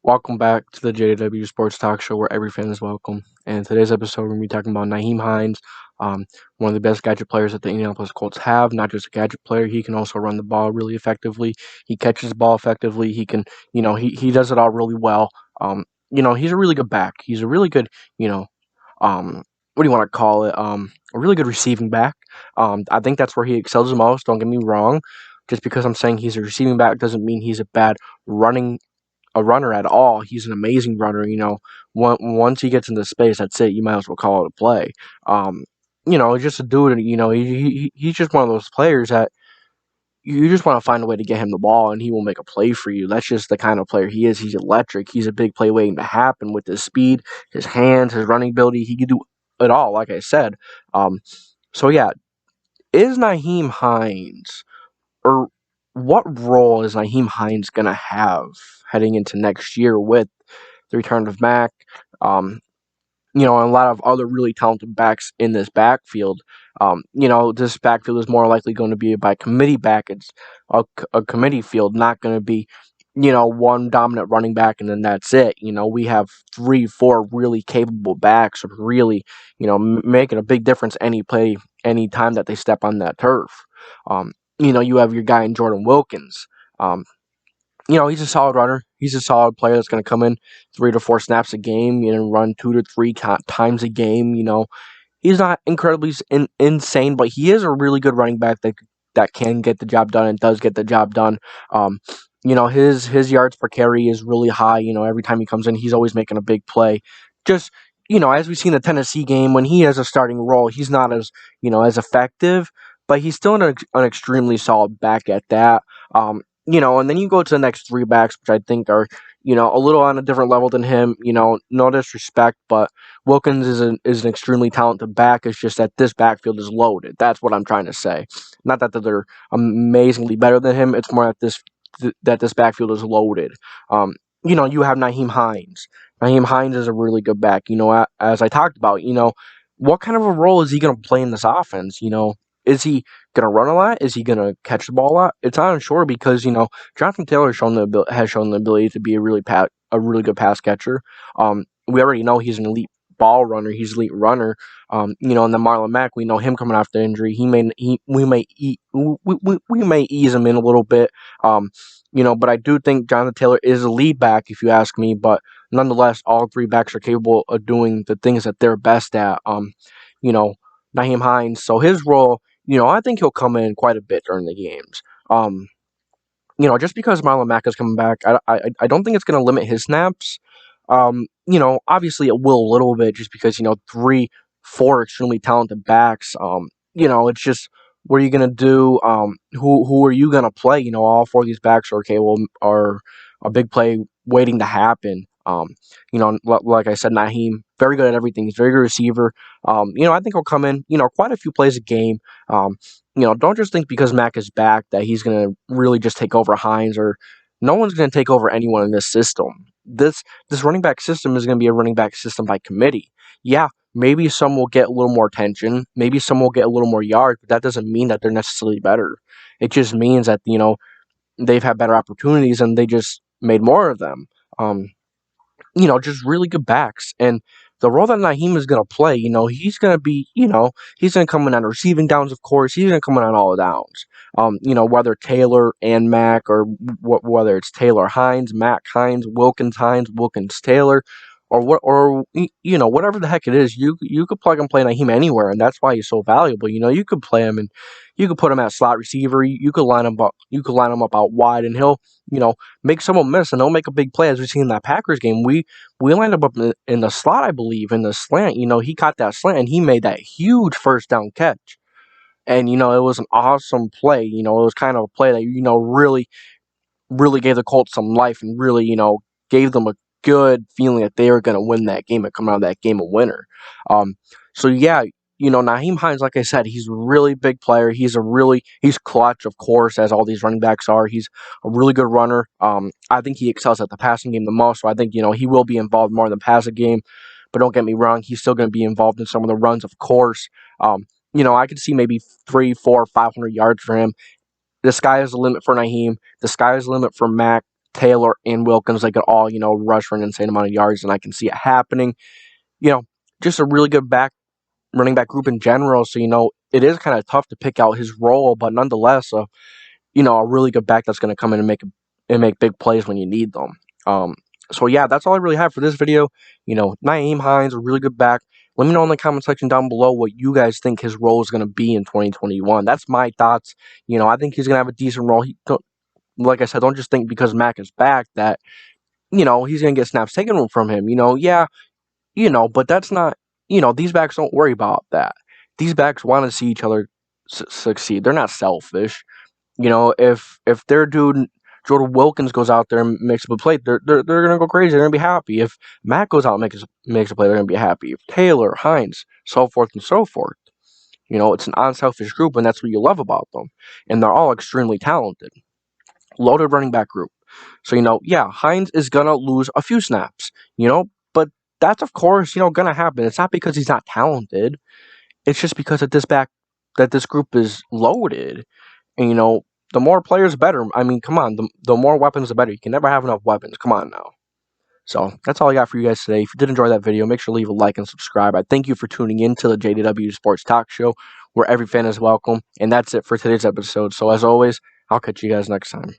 Welcome back to the JDW Sports Talk Show where every fan is welcome. And today's episode, we're going to be talking about Nyhiem Hines, one of the best gadget players that the Indianapolis Colts have. Not just a gadget player, he can also run the ball really effectively. He catches the ball effectively. He can, he does it all really well. He's a really good back. He's a really good, what do you want to call it? A really good receiving back. I think that's where he excels the most. Don't get me wrong. Just because I'm saying he's a receiving back doesn't mean he's a bad running a runner at all. He's an amazing runner. Once he gets into space, that's it. You might as well call it a play. Just a dude. He's just one of those players that you just want to find a way to get him the ball, and he will make a play for you. That's just the kind of player he is. He's electric. He's a big play waiting to happen with his speed, his hands, his running ability. He can do it all. Like I said. So yeah, is Nyhiem Hines or what role is Nyhiem Hines going to have heading into next year with the return of Mac, and a lot of other really talented backs in this backfield? This backfield is more likely going to be a by committee back. It's a committee field, not going to be, one dominant running back and then that's it. We have 3, 4 really capable backs of really, making a big difference any play, any time that they step on that turf. You have your guy in Jordan Wilkins. He's a solid runner. He's a solid player that's going to come in 3 to 4 snaps a game, run 2 to 3 times a game. He's not incredibly insane, but he is a really good running back that can get the job done and does get the job done. His yards per carry is really high. Every time he comes in, he's always making a big play. Just as we see in the Tennessee game, when he has a starting role, he's not as effective, but he's still an extremely solid back at that. And then you go to the next 3 backs, which I think are, a little on a different level than him. No disrespect, but Wilkins is an extremely talented back. It's just that this backfield is loaded. That's what I'm trying to say. Not that they're amazingly better than him. It's more that this backfield is loaded. You have Nyhiem Hines. Nyhiem Hines is a really good back. As I talked about, what kind of a role is he going to play in this offense? Is he going to run a lot? Is he going to catch the ball a lot? It's unsure because Jonathan Taylor has shown the ability to be a really good pass catcher. We already know he's an elite ball runner. He's an elite runner. And then Marlon Mack, we know him coming off the injury. We may ease him in a little bit. But I do think Jonathan Taylor is a lead back, if you ask me. But nonetheless, all 3 backs are capable of doing the things that they're best at. Nyhiem Hines. So his role, I think he'll come in quite a bit during the games. Just because Marlon Mack is coming back, I don't think it's going to limit his snaps. Obviously it will a little bit just because, 3, 4 extremely talented backs. It's just, what are you going to do? Who are you going to play? All 4 of these backs are a big play waiting to happen. Like I said, Nyhiem, very good at everything. He's a very good receiver. I think he'll come in, quite a few plays a game. Don't just think because Mac is back that he's going to really just take over Hines, or no one's going to take over anyone in this system. This running back system is going to be a running back system by committee. Yeah, maybe some will get a little more attention. Maybe some will get a little more yards, but that doesn't mean that they're necessarily better. It just means that, they've had better opportunities and they just made more of them. Just really good backs. And the role that Nyhiem is going to play, he's going to be, he's going to come in on receiving downs, of course. He's going to come in on all the downs. Whether Taylor and Mac, or whether it's Taylor Hines, Mac Hines, Wilkins Taylor, whatever the heck it is, you could plug and play Nyhiem anywhere, and that's why he's so valuable. You could play him and you could put him at slot receiver. You could line him up. You could line him up out wide, and he'll, make someone miss, and he'll make a big play. As we seen in that Packers game, we lined him up in the slot, I believe, in the slant. He caught that slant and he made that huge first down catch, and it was an awesome play. It was kind of a play that really gave the Colts some life and really gave them a good feeling that they were going to win that game and come out of that game a winner. So yeah, Nyhiem Hines, like I said, he's a really big player. He's clutch, of course, as all these running backs are. He's a really good runner. I think he excels at the passing game the most, so I think, he will be involved more in the passing game. But don't get me wrong, he's still going to be involved in some of the runs, of course. I could see maybe 3, 4, 500 yards for him. The sky is the limit for Nyhiem. The sky is the limit for Mac. Taylor and Wilkins, they could all, rush for an insane amount of yards, and I can see it happening. Just a really good running back group in general. So, it is kind of tough to pick out his role, but nonetheless, a really good back that's going to come in and make big plays when you need them. So yeah, that's all I really have for this video. Nyhiem Hines, a really good back. Let me know in the comment section down below what you guys think his role is going to be in 2021. That's my thoughts. I think he's going to have a decent role. Like I said, don't just think because Mac is back that, he's going to get snaps taken from him. Yeah, but that's not, these backs don't worry about that. These backs want to see each other succeed. They're not selfish. If their dude Jordan Wilkins goes out there and makes a play, they're gonna go crazy. They're gonna be happy. If Matt goes out and makes a play, they're gonna be happy. If Taylor, Hines, so forth and so forth. It's an unselfish group, and that's what you love about them. And they're all extremely talented. Loaded running back group. So, yeah, Hines is gonna lose a few snaps, but that's of course, gonna happen. It's not because he's not talented. It's just because this group is loaded. And, the more players, the better. I mean, come on. The more weapons, the better. You can never have enough weapons. Come on now. So, that's all I got for you guys today. If you did enjoy that video, make sure to leave a like and subscribe. I thank you for tuning in to the JDW Sports Talk Show, where every fan is welcome. And that's it for today's episode. So, as always, I'll catch you guys next time.